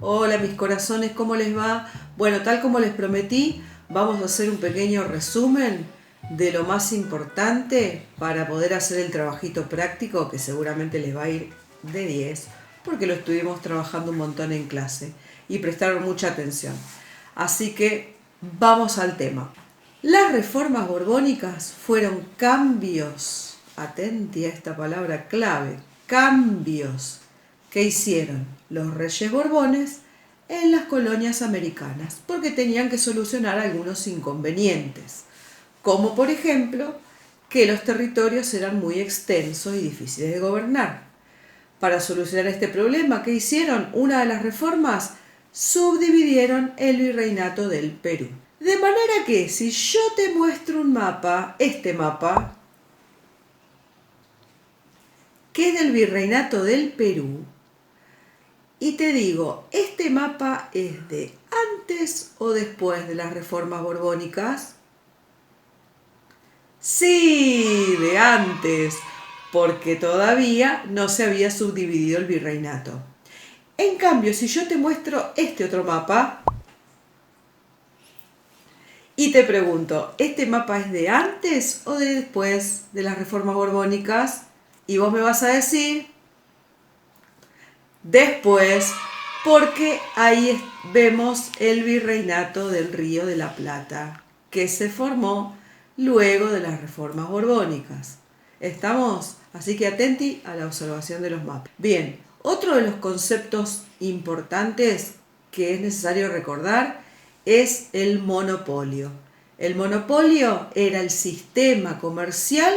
Hola mis corazones, ¿cómo les va? Bueno, tal como les prometí, vamos a hacer un pequeño resumen de lo más importante para poder hacer el trabajito práctico que seguramente les va a ir de 10 porque lo estuvimos trabajando un montón en clase y prestaron mucha atención. Así que vamos al tema. Las reformas borbónicas fueron cambios, atenti a esta palabra clave, cambios que hicieron los reyes borbones en las colonias americanas, porque tenían que solucionar algunos inconvenientes, como por ejemplo que los territorios eran muy extensos y difíciles de gobernar. Para solucionar este problema, ¿qué hicieron? Una de las reformas, subdividieron el virreinato del Perú. De manera que si yo te muestro un mapa, este mapa, que es del virreinato del Perú, y te digo, ¿este mapa es de antes o después de las reformas borbónicas? Sí, de antes, porque todavía no se había subdividido el virreinato. En cambio, si yo te muestro este otro mapa y te pregunto, ¿este mapa es de antes o de después de las reformas borbónicas? Y vos me vas a decir después, porque ahí vemos el virreinato del Río de la Plata, que se formó luego de las reformas borbónicas. ¿Estamos? Así que atenti a la observación de los mapas. Bien, otro de los conceptos importantes que es necesario recordar es el monopolio. El monopolio era el sistema comercial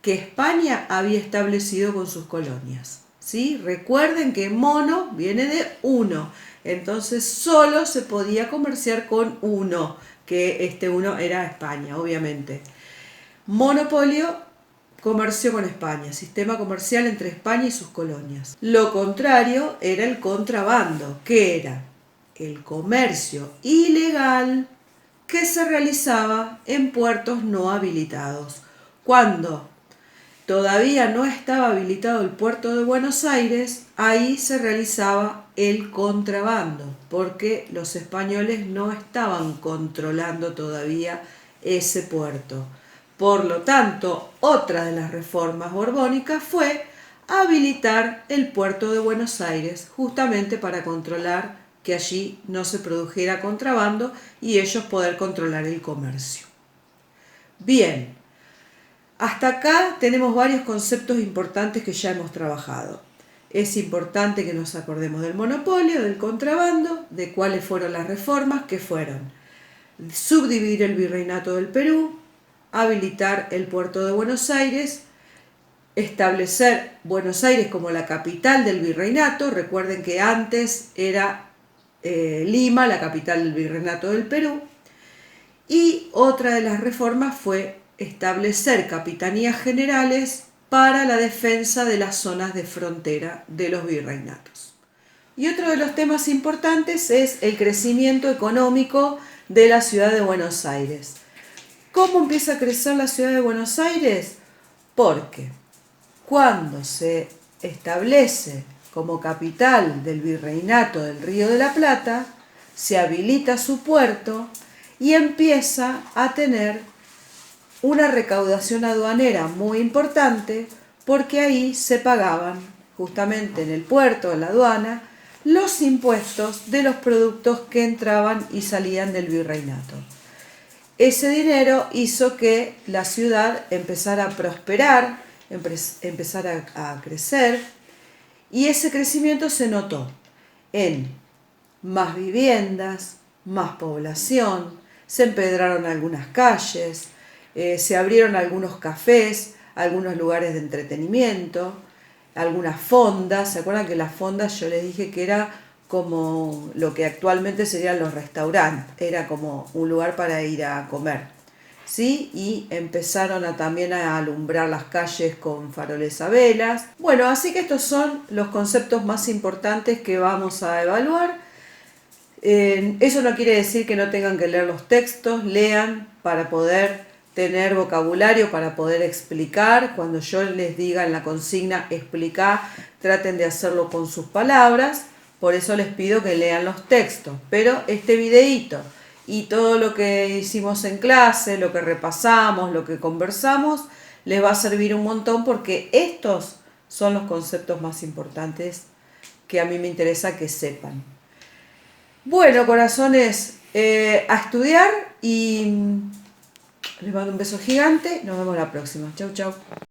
que España había establecido con sus colonias. ¿Sí? Recuerden que mono viene de uno, entonces solo se podía comerciar con uno, que este uno era España, obviamente. Monopolio, comercio con España, sistema comercial entre España y sus colonias. Lo contrario era el contrabando, que era el comercio ilegal que se realizaba en puertos no habilitados. Cuando todavía no estaba habilitado el puerto de Buenos Aires, ahí se realizaba el contrabando, porque los españoles no estaban controlando todavía ese puerto. Por lo tanto, otra de las reformas borbónicas fue habilitar el puerto de Buenos Aires, justamente para controlar que allí no se produjera contrabando y ellos poder controlar el comercio. Bien, hasta acá tenemos varios conceptos importantes que ya hemos trabajado. Es importante que nos acordemos del monopolio, del contrabando, de cuáles fueron las reformas, que fueron subdividir el virreinato del Perú, habilitar el puerto de Buenos Aires, establecer Buenos Aires como la capital del virreinato. Recuerden que antes era Lima, la capital del virreinato del Perú. Y otra de las reformas fue establecer capitanías generales para la defensa de las zonas de frontera de los virreinatos. Y otro de los temas importantes es el crecimiento económico de la ciudad de Buenos Aires. ¿Cómo empieza a crecer la ciudad de Buenos Aires? Porque cuando se establece como capital del virreinato del Río de la Plata, se habilita su puerto y empieza a tener una recaudación aduanera muy importante, porque ahí se pagaban, justamente en el puerto, en la aduana, los impuestos de los productos que entraban y salían del virreinato. Ese dinero hizo que la ciudad empezara a prosperar, empezara a crecer, y ese crecimiento se notó en más viviendas, más población, se empedraron algunas calles, se abrieron algunos cafés, algunos lugares de entretenimiento, algunas fondas. ¿Se acuerdan que las fondas yo les dije que era como lo que actualmente serían los restaurantes? Era como un lugar para ir a comer, ¿sí? Y empezaron también a alumbrar las calles con faroles a velas. Bueno, así que estos son los conceptos más importantes que vamos a evaluar. Eso no quiere decir que no tengan que leer los textos, lean para poder tener vocabulario, para poder explicar. Cuando yo les diga en la consigna explicar, traten de hacerlo con sus palabras, Por eso les pido que lean los textos. Pero este videíto y todo lo que hicimos en clase, lo que repasamos, lo que conversamos, les va a servir un montón porque estos son los conceptos más importantes que a mí me interesa que sepan. Bueno, corazones, a estudiar y les mando un beso gigante. Nos vemos la próxima. Chau, chau.